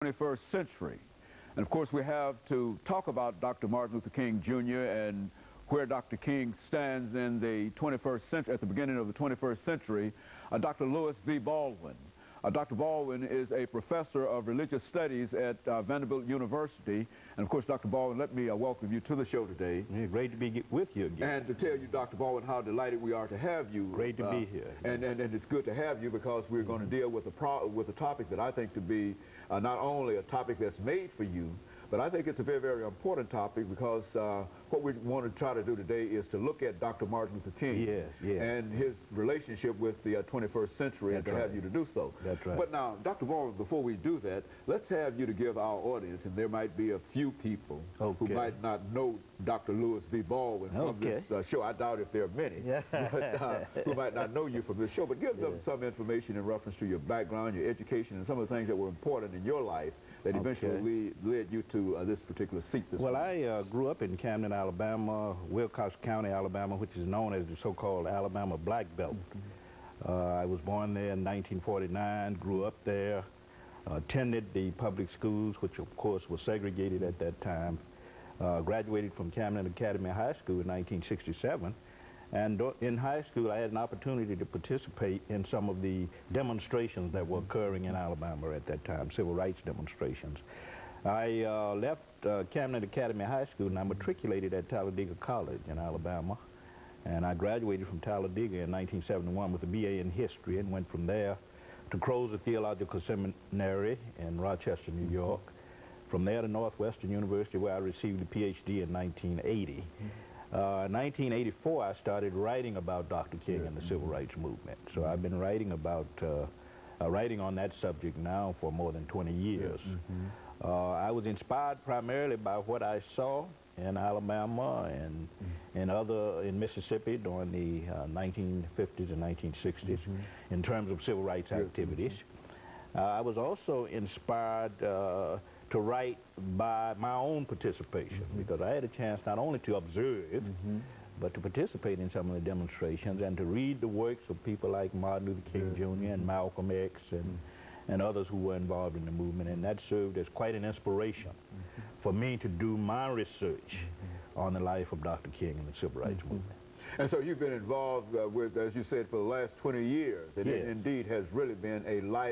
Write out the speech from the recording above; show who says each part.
Speaker 1: 21st century. And of course we have to talk about Dr. Martin Luther King Jr. and where Dr. King stands in the 21st century, at the beginning of the 21st century, Dr. Lewis V. Baldwin. Dr. Baldwin is a professor of religious studies at Vanderbilt University. And of course, Dr. Baldwin, let me welcome you to the show today.
Speaker 2: Yeah, great to be with you again.
Speaker 1: And to tell you, Dr. Baldwin, how delighted we are to have you.
Speaker 2: Great to be here.
Speaker 1: And it's good to have you because we're going to deal with a topic that I think to be not only a topic that's made for you, but I think it's a very, very important topic because what we want to try to do today is to look at Dr. Martin Luther King and his relationship with the 21st century.
Speaker 2: That's
Speaker 1: and to have you to do so.
Speaker 2: That's right.
Speaker 1: But now, Dr. Baldwin, before we do that, let's have you to give our audience, and there might be a few people who might not know Dr. Lewis V. Baldwin from this show. I doubt if there are many, but, who might not know you from this show. But give them some information in reference to your background, your education, and some of the things that were important in your life that eventually led you to this particular seat this morning.
Speaker 2: I grew up in Camden, Alabama, Wilcox County, Alabama, which is known as the so-called Alabama Black Belt. I was born there in 1949, grew up there, attended the public schools, which of course were segregated at that time, graduated from Camden Academy High School in 1967. And in high school, I had an opportunity to participate in some of the demonstrations that were occurring in Alabama at that time, civil rights demonstrations. I left Camden Academy High School and I matriculated at Talladega College in Alabama. And I graduated from Talladega in 1971 with a BA in history and went from there to Crozer Theological Seminary in Rochester, New York. From there to Northwestern University, where I received a PhD in 1980. In 1984, I started writing about Dr. King and the Civil Rights Movement. So I've been writing about, writing on that subject now for more than 20 years. I was inspired primarily by what I saw in Alabama and in Mississippi during the 1950s and 1960s in terms of civil rights activities. I was also inspired to write by my own participation because I had a chance not only to observe but to participate in some of the demonstrations and to read the works of people like Martin Luther King Jr. and Malcolm X and others who were involved in the movement, and that served as quite an inspiration for me to do my research on the life of Dr. King and the Civil Rights Movement.
Speaker 1: And so you've been involved with, as you said, for the last 20 years, and it indeed has really been a life